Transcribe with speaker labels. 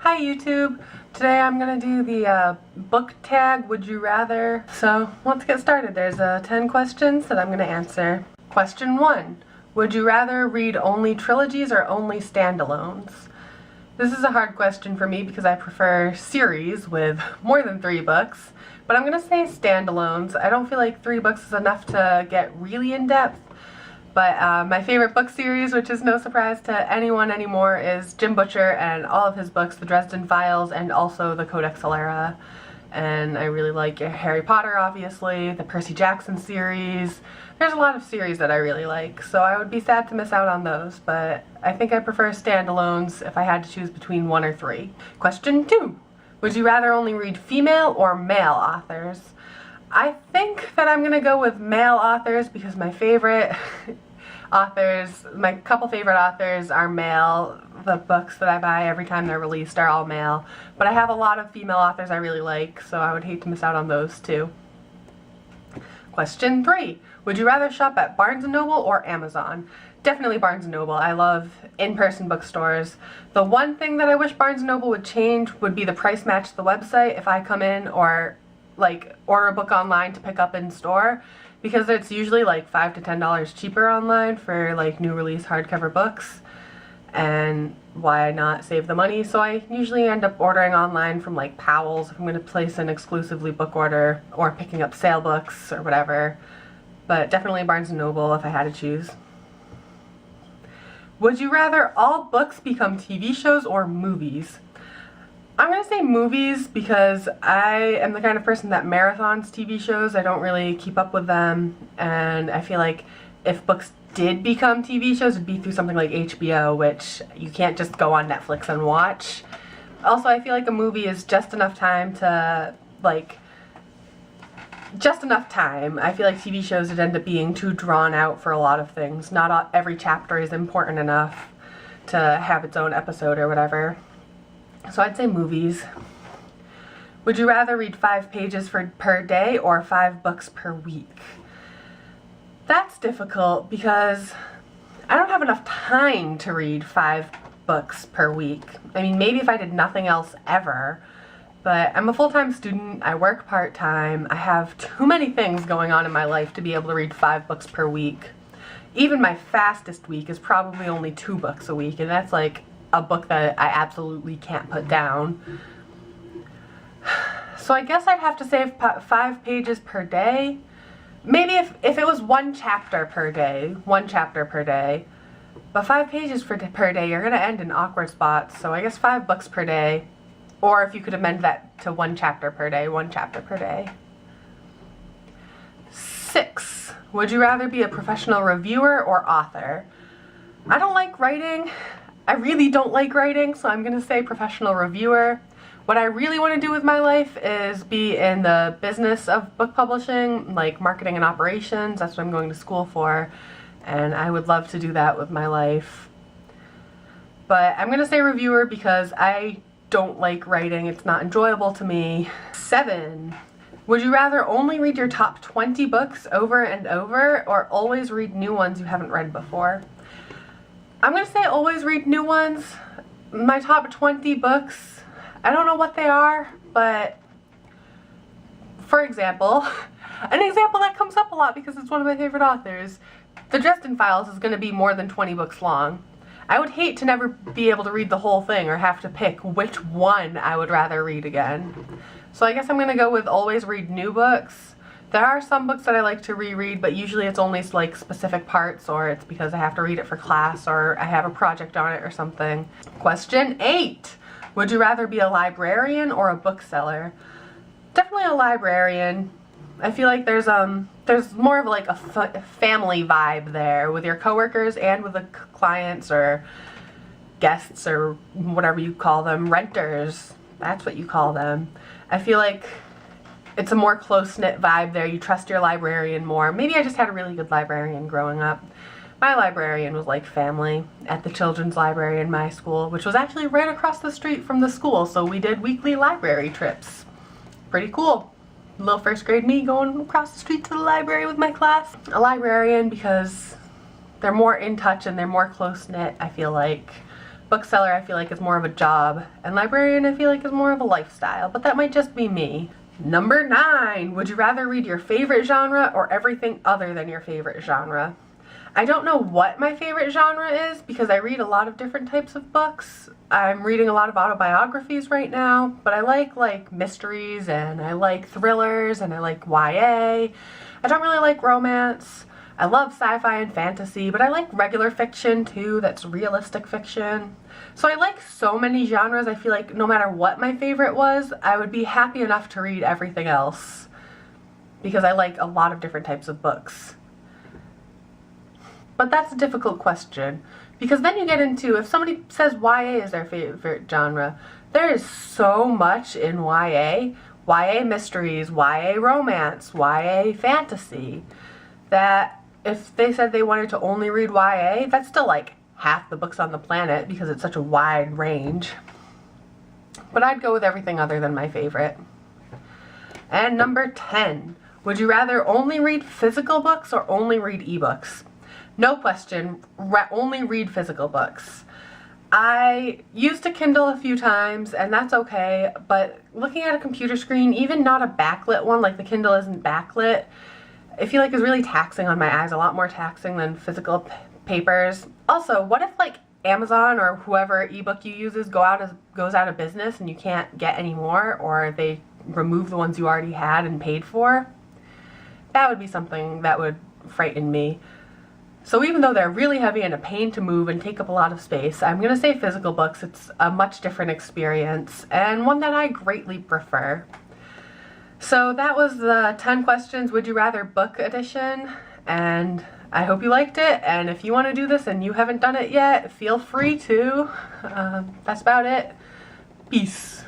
Speaker 1: Hi YouTube! Today I'm going to do the book tag Would You Rather. So let's get started. There's 10 questions that I'm going to answer. Question 1. Would you rather read only trilogies or only standalones? This is a hard question for me because I prefer series with more than 3 books, but I'm going to say standalones. I don't feel like 3 books is enough to get really in depth. But my favorite book series, which is no surprise to anyone anymore, is Jim Butcher and all of his books, the Dresden Files and also the Codex Alera. And I really like Harry Potter, obviously, the Percy Jackson series. There's a lot of series that I really like, so I would be sad to miss out on those, but I think I prefer standalones if I had to choose between 1 or 3. Question 2. Would you rather only read female or male authors? I think that I'm going to go with male authors because my favorite my couple favorite authors are male. The books that I buy every time they're released are all male. But I have a lot of female authors I really like, so I would hate to miss out on those too. Question 3. Would you rather shop at Barnes & Noble or Amazon? Definitely Barnes & Noble. I love in-person bookstores. The one thing that I wish Barnes & Noble would change would be the price match the website if I come in or like order a book online to pick up in store, because it's usually like $5 to $10 cheaper online for like new release hardcover books, and why not save the money? So I usually end up ordering online from like Powell's if I'm going to place an exclusively book order, or picking up sale books or whatever, but definitely Barnes & Noble if I had to choose. Would you rather all books become TV shows or movies? I'm going to say movies because I am the kind of person that marathons TV shows. I don't really keep up with them, and I feel like if books did become TV shows, it'd be through something like HBO, which you can't just go on Netflix and watch. Also, I feel like a movie is just enough time to, just enough time. I feel like TV shows would end up being too drawn out for a lot of things. Not every chapter is important enough to have its own episode or whatever. So I'd say movies. Would you rather read 5 pages per day or 5 books per week? That's difficult because I don't have enough time to read 5 books per week. I mean, maybe if I did nothing else ever, but I'm a full-time student, I work part-time, I have too many things going on in my life to be able to read 5 books per week. Even my fastest week is probably only 2 books a week, and that's like a book that I absolutely can't put down. So I guess I'd have to say 5 pages per day. Maybe if it was 1 chapter per day, but 5 pages per day, you're going to end in awkward spots, so I guess 5 books per day, or if you could amend that to 1 chapter per day, 1 chapter per day. 6. Would you rather be a professional reviewer or author? I don't like writing. I really don't like writing, so I'm going to say professional reviewer. What I really want to do with my life is be in the business of book publishing, like marketing and operations. That's what I'm going to school for, and I would love to do that with my life. But I'm going to say reviewer because I don't like writing. It's not enjoyable to me. 7. Would you rather only read your top 20 books over and over, or always read new ones you haven't read before? I'm going to say always read new ones. My top 20 books, I don't know what they are, but for example, an example that comes up a lot because it's one of my favorite authors, the Dresden Files is going to be more than 20 books long. I would hate to never be able to read the whole thing or have to pick which one I would rather read again. So I guess I'm going to go with always read new books. There are some books that I like to reread, but usually it's only like specific parts, or it's because I have to read it for class, or I have a project on it or something. Question 8. Would you rather be a librarian or a bookseller? Definitely a librarian. I feel like there's more of like a family vibe there with your coworkers and with the clients or guests or whatever you call them, renters. That's what you call them. I feel like it's a more close-knit vibe there. You trust your librarian more. Maybe I just had a really good librarian growing up. My librarian was like family at the children's library in my school, which was actually right across the street from the school, so we did weekly library trips. Pretty cool. Little first grade me going across the street to the library with my class. A librarian because they're more in touch and they're more close-knit, I feel like, Bookseller I feel like is more of a job, and librarian I feel like is more of a lifestyle, but that might just be me. Number 9, would you rather read your favorite genre or everything other than your favorite genre? I don't know what my favorite genre is because I read a lot of different types of books. I'm reading a lot of autobiographies right now, but I like mysteries, and I like thrillers, and I like YA. I don't really like romance. I love sci-fi and fantasy, but I like regular fiction too, that's realistic fiction. So I like so many genres, I feel like no matter what my favorite was, I would be happy enough to read everything else because I like a lot of different types of books. But that's a difficult question because then you get into, if somebody says YA is their favorite genre, there is so much in YA. YA mysteries, YA romance, YA fantasy, that if they said they wanted to only read YA, that's still like half the books on the planet because it's such a wide range. But I'd go with everything other than my favorite. And number 10, would you rather only read physical books or only read ebooks? No question, only read physical books. I used a Kindle a few times, and that's okay, but looking at a computer screen, even not a backlit one, like the Kindle isn't backlit, I feel like is really taxing on my eyes, a lot more taxing than physical papers. Also, what if like Amazon or whoever ebook you uses goes out of business and you can't get any more, or they remove the ones you already had and paid for? That would be something that would frighten me. So even though they're really heavy and a pain to move and take up a lot of space, I'm going to say physical books. It's a much different experience and one that I greatly prefer. So that was the 10 questions would you rather book edition, and I hope you liked it, and if you want to do this and you haven't done it yet, feel free to. That's about it. Peace.